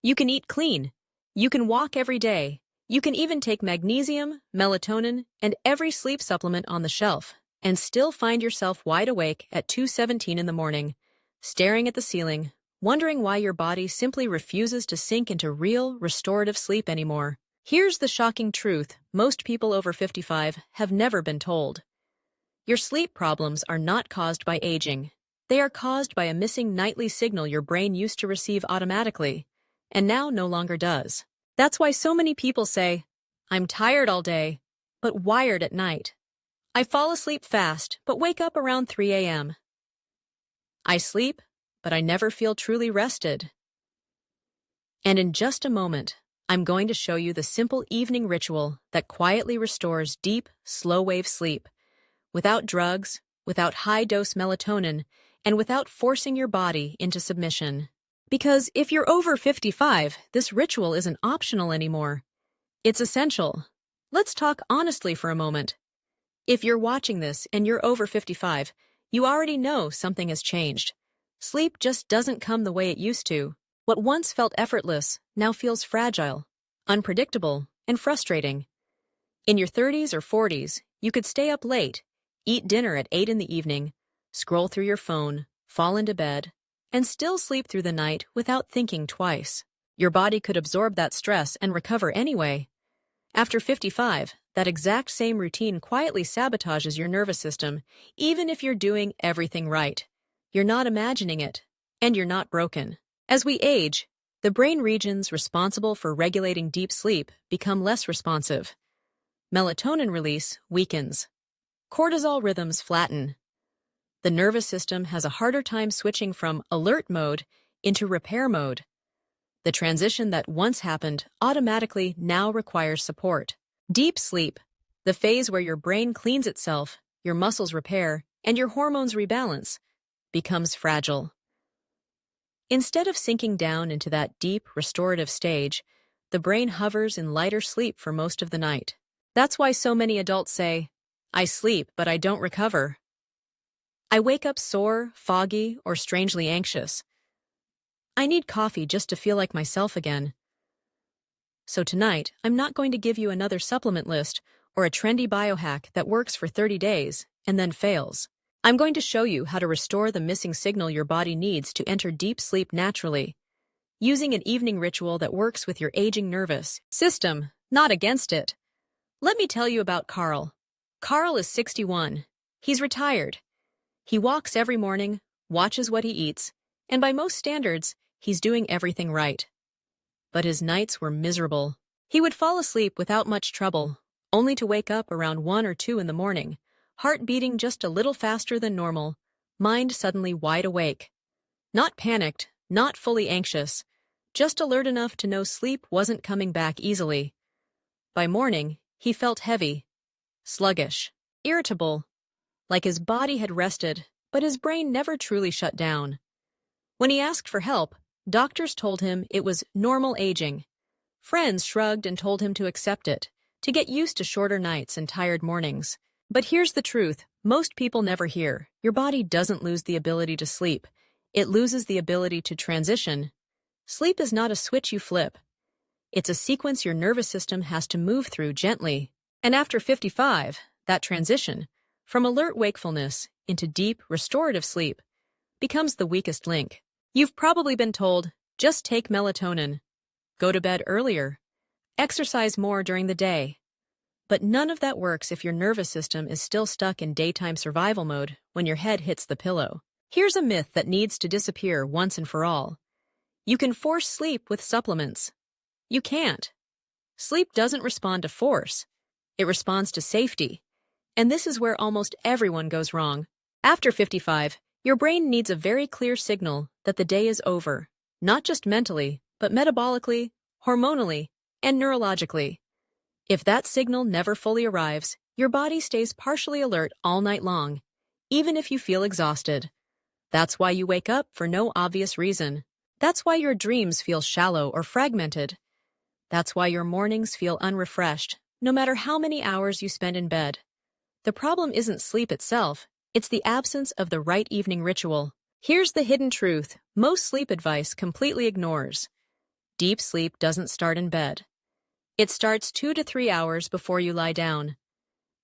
You can eat clean. You can walk every day. You can even take magnesium, melatonin, and every sleep supplement on the shelf, and still find yourself wide awake at 2:17 in the morning, staring at the ceiling, wondering why your body simply refuses to sink into real, restorative sleep anymore. Here's the shocking truth most people over 55 have never been told. Your sleep problems are not caused by aging. They are caused by a missing nightly signal your brain used to receive automatically, and now no longer does. That's why so many people say, "I'm tired all day, but wired at night. I fall asleep fast, but wake up around 3 a.m. I sleep, but I never feel truly rested." And in just a moment, I'm going to show you the simple evening ritual that quietly restores deep, slow-wave sleep, without drugs, without high-dose melatonin, and without forcing your body into submission. Because if you're over 55, this ritual isn't optional anymore. It's essential. Let's talk honestly for a moment. If you're watching this and you're over 55, you already know something has changed. Sleep just doesn't come the way it used to. What once felt effortless now feels fragile, unpredictable, and frustrating. In your 30s or 40s, you could stay up late, eat dinner at 8 in the evening, scroll through your phone, fall into bed, and still sleep through the night without thinking twice. Your body could absorb that stress and recover anyway. After 55, that exact same routine quietly sabotages your nervous system, even if you're doing everything right. You're not imagining it, and you're not broken. As we age, the brain regions responsible for regulating deep sleep become less responsive. Melatonin release weakens. Cortisol rhythms flatten. The nervous system has a harder time switching from alert mode into repair mode. The transition that once happened automatically now requires support. Deep sleep, the phase where your brain cleans itself, your muscles repair, and your hormones rebalance, becomes fragile. Instead of sinking down into that deep, restorative stage, the brain hovers in lighter sleep for most of the night. That's why so many adults say, "I sleep, but I don't recover. I wake up sore, foggy, or strangely anxious. I need coffee just to feel like myself again." So tonight, I'm not going to give you another supplement list or a trendy biohack that works for 30 days and then fails. I'm going to show you how to restore the missing signal your body needs to enter deep sleep naturally, using an evening ritual that works with your aging nervous system, not against it. Let me tell you about Carl. Carl is 61. He's retired. He walks every morning, watches what he eats, and by most standards, he's doing everything right. But his nights were miserable. He would fall asleep without much trouble, only to wake up around 1 or 2 in the morning, heart beating just a little faster than normal, mind suddenly wide awake. Not panicked, not fully anxious, just alert enough to know sleep wasn't coming back easily. By morning, he felt heavy, sluggish, irritable, like his body had rested, but his brain never truly shut down. When he asked for help, doctors told him it was normal aging. Friends shrugged and told him to accept it, to get used to shorter nights and tired mornings. But here's the truth most people never hear. Your body doesn't lose the ability to sleep. It loses the ability to transition. Sleep is not a switch you flip. It's a sequence your nervous system has to move through gently. And after 55, that transition, from alert wakefulness into deep, restorative sleep, becomes the weakest link. You've probably been told, just take melatonin, go to bed earlier, exercise more during the day. But none of that works if your nervous system is still stuck in daytime survival mode when your head hits the pillow. Here's a myth that needs to disappear once and for all. You can force sleep with supplements. You can't. Sleep doesn't respond to force. It responds to safety. And this is where almost everyone goes wrong. After 55, your brain needs a very clear signal that the day is over, not just mentally, but metabolically, hormonally, and neurologically. If that signal never fully arrives, your body stays partially alert all night long, even if you feel exhausted. That's why you wake up for no obvious reason. That's why your dreams feel shallow or fragmented. That's why your mornings feel unrefreshed, no matter how many hours you spend in bed. The problem isn't sleep itself, it's the absence of the right evening ritual. Here's the hidden truth most sleep advice completely ignores. Deep sleep doesn't start in bed. It starts 2 to 3 hours before you lie down.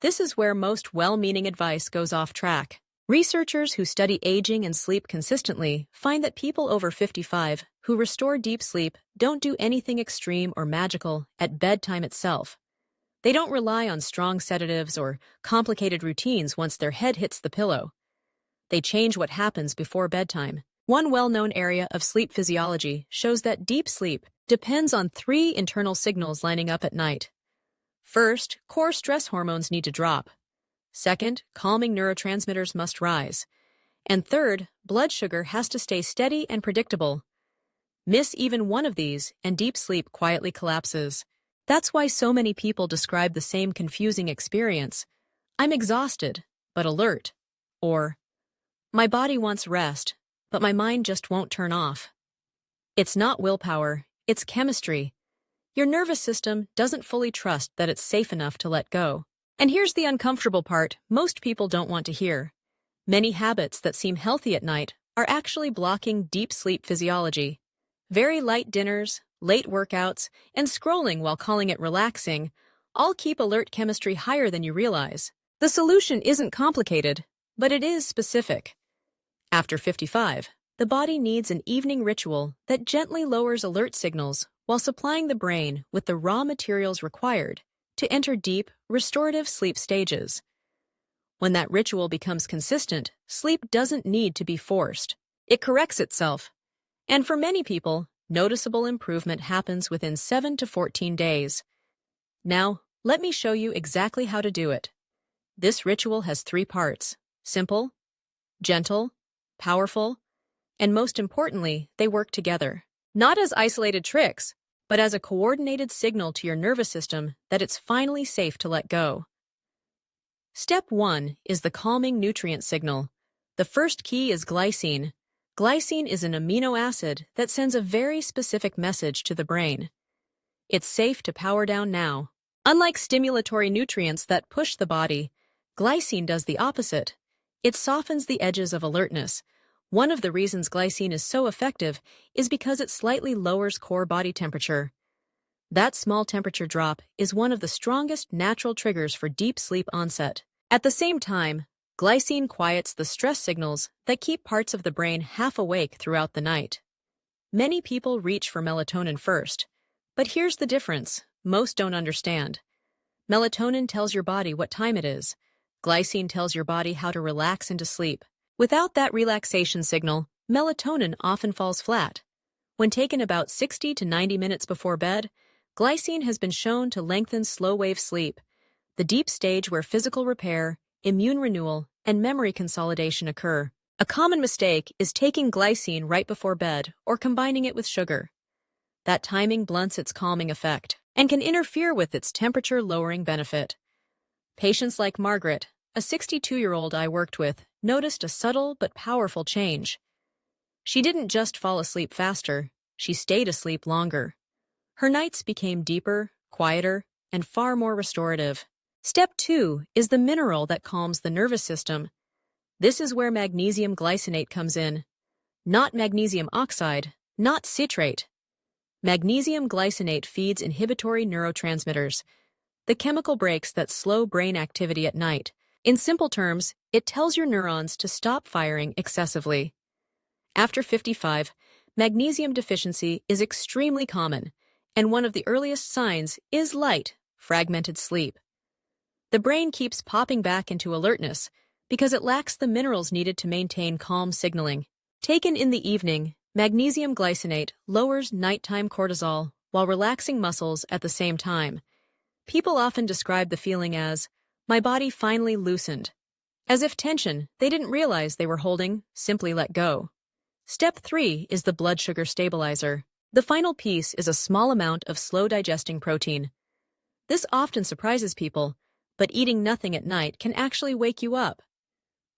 This is where most well-meaning advice goes off track. Researchers who study aging and sleep consistently find that people over 55 who restore deep sleep don't do anything extreme or magical at bedtime itself. They don't rely on strong sedatives or complicated routines once their head hits the pillow. They change what happens before bedtime. One well-known area of sleep physiology shows that deep sleep depends on 3 internal signals lining up at night. First, core stress hormones need to drop. Second, calming neurotransmitters must rise. And third, blood sugar has to stay steady and predictable. Miss even one of these, and deep sleep quietly collapses. That's why so many people describe the same confusing experience. I'm exhausted, but alert. Or, my body wants rest, but my mind just won't turn off. It's not willpower, it's chemistry. Your nervous system doesn't fully trust that it's safe enough to let go. And here's the uncomfortable part most people don't want to hear. Many habits that seem healthy at night are actually blocking deep sleep physiology. Very light dinners, late workouts, and scrolling while calling it relaxing all keep alert chemistry higher than you realize. The solution isn't complicated, but it is specific. After 55, the body needs an evening ritual that gently lowers alert signals while supplying the brain with the raw materials required to enter deep, restorative sleep stages. When that ritual becomes consistent, sleep doesn't need to be forced. It corrects itself. And for many people, noticeable improvement happens within 7 to 14 days. Now, let me show you exactly how to do it. This ritual has 3 parts: simple, gentle, powerful, and most importantly, they work together. Not as isolated tricks, but as a coordinated signal to your nervous system that it's finally safe to let go. Step 1 is the calming nutrient signal. The first key is glycine. Glycine is an amino acid that sends a very specific message to the brain. It's safe to power down now. Unlike stimulatory nutrients that push the body, glycine does the opposite. It softens the edges of alertness. One of the reasons glycine is so effective is because it slightly lowers core body temperature. That small temperature drop is one of the strongest natural triggers for deep sleep onset. At the same time, glycine quiets the stress signals that keep parts of the brain half awake throughout the night. Many people reach for melatonin first, but here's the difference most don't understand. Melatonin tells your body what time it is. Glycine tells your body how to relax into sleep. Without that relaxation signal, melatonin often falls flat. When taken about 60 to 90 minutes before bed, glycine has been shown to lengthen slow-wave sleep, the deep stage where physical repair, immune renewal, and memory consolidation occur. A common mistake is taking glycine right before bed or combining it with sugar. That timing blunts its calming effect and can interfere with its temperature-lowering benefit. Patients like Margaret, a 62-year-old I worked with, noticed a subtle but powerful change. She didn't just fall asleep faster, she stayed asleep longer. Her nights became deeper, quieter, and far more restorative. Step 2 is the mineral that calms the nervous system. This is where magnesium glycinate comes in. Not magnesium oxide, not citrate. Magnesium glycinate feeds inhibitory neurotransmitters, the chemical breaks that slow brain activity at night. In simple terms, it tells your neurons to stop firing excessively. After 55, magnesium deficiency is extremely common, and one of the earliest signs is light, fragmented sleep. The brain keeps popping back into alertness because it lacks the minerals needed to maintain calm signaling. Taken in the evening, magnesium glycinate lowers nighttime cortisol while relaxing muscles at the same time. People often describe the feeling as, "My body finally loosened," as if tension they didn't realize they were holding simply let go. Step 3 is the blood sugar stabilizer. The final piece is a small amount of slow-digesting protein. This often surprises people, but eating nothing at night can actually wake you up.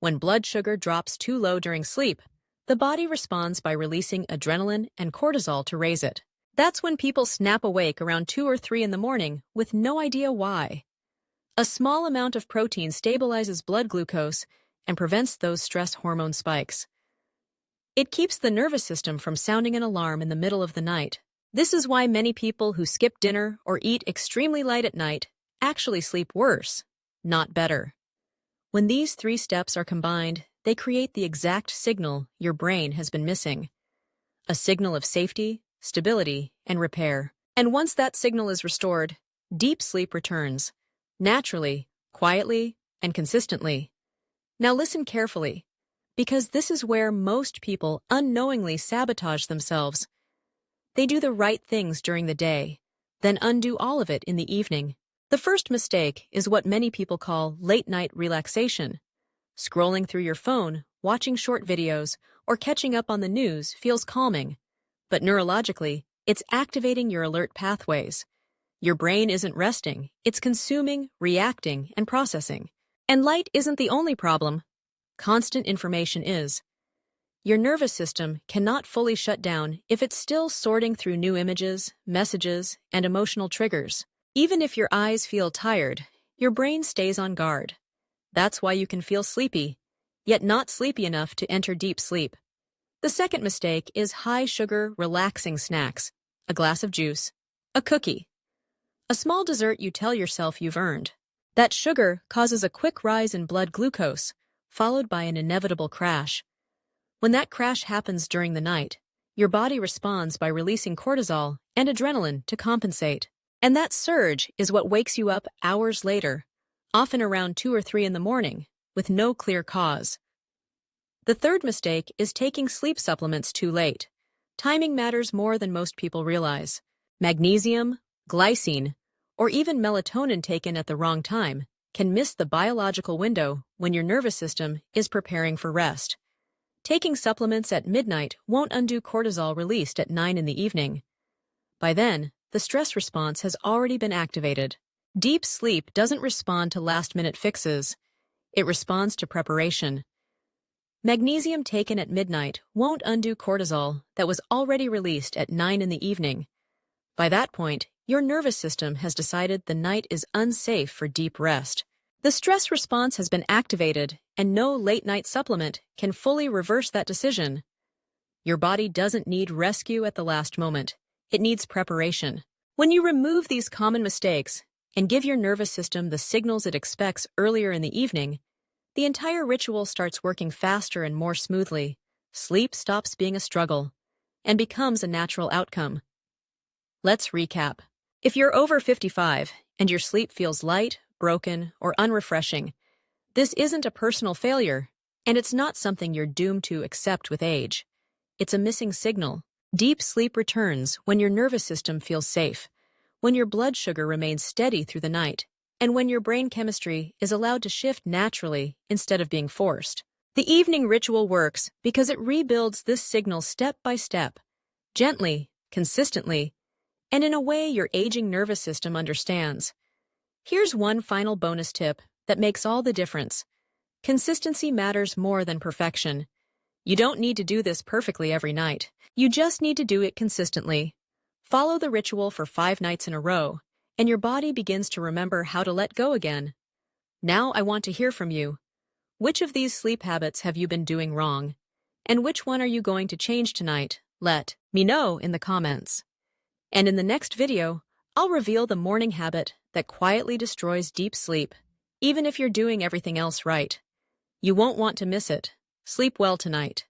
When blood sugar drops too low during sleep, the body responds by releasing adrenaline and cortisol to raise it. That's when people snap awake around 2 or 3 in the morning with no idea why. A small amount of protein stabilizes blood glucose and prevents those stress hormone spikes. It keeps the nervous system from sounding an alarm in the middle of the night. This is why many people who skip dinner or eat extremely light at night actually sleep worse, not better. When these three steps are combined, they create the exact signal your brain has been missing. A signal of safety, stability, and repair. And once that signal is restored, deep sleep returns, naturally, quietly, and consistently. Now listen carefully, because this is where most people unknowingly sabotage themselves. They do the right things during the day, then undo all of it in the evening. The first mistake is what many people call late-night relaxation. Scrolling through your phone, watching short videos, or catching up on the news feels calming. But neurologically, it's activating your alert pathways. Your brain isn't resting, it's consuming, reacting, and processing. And light isn't the only problem. Constant information is. Your nervous system cannot fully shut down if it's still sorting through new images, messages, and emotional triggers. Even if your eyes feel tired, your brain stays on guard. That's why you can feel sleepy, yet not sleepy enough to enter deep sleep. The second mistake is high-sugar, relaxing snacks, a glass of juice, a cookie. A small dessert you tell yourself you've earned. That sugar causes a quick rise in blood glucose, followed by an inevitable crash. When that crash happens during the night, your body responds by releasing cortisol and adrenaline to compensate. And that surge is what wakes you up hours later, often around 2 or 3 in the morning, with no clear cause. The third mistake is taking sleep supplements too late. Timing matters more than most people realize. Magnesium, glycine, or even melatonin taken at the wrong time can miss the biological window when your nervous system is preparing for rest. Taking supplements at midnight won't undo cortisol released at 9 in the evening. By then, the stress response has already been activated. Deep sleep doesn't respond to last-minute fixes. It responds to preparation. Magnesium taken at midnight won't undo cortisol that was already released at 9 in the evening. By that point, your nervous system has decided the night is unsafe for deep rest. The stress response has been activated, and no late-night supplement can fully reverse that decision. Your body doesn't need rescue at the last moment. It needs preparation. When you remove these common mistakes and give your nervous system the signals it expects earlier in the evening, the entire ritual starts working faster and more smoothly. Sleep stops being a struggle and becomes a natural outcome. Let's recap. If you're over 55 and your sleep feels light, broken, or unrefreshing, this isn't a personal failure, and it's not something you're doomed to accept with age. It's a missing signal. Deep sleep returns when your nervous system feels safe, when your blood sugar remains steady through the night, and when your brain chemistry is allowed to shift naturally instead of being forced. The evening ritual works because it rebuilds this signal step by step, gently, consistently, and in a way your aging nervous system understands. Here's one final bonus tip that makes all the difference. Consistency matters more than perfection. You don't need to do this perfectly every night. You just need to do it consistently. Follow the ritual for 5 nights in a row, and your body begins to remember how to let go again. Now I want to hear from you. Which of these sleep habits have you been doing wrong? And which one are you going to change tonight? Let me know in the comments. And in the next video, I'll reveal the morning habit that quietly destroys deep sleep, even if you're doing everything else right. You won't want to miss it. Sleep well tonight.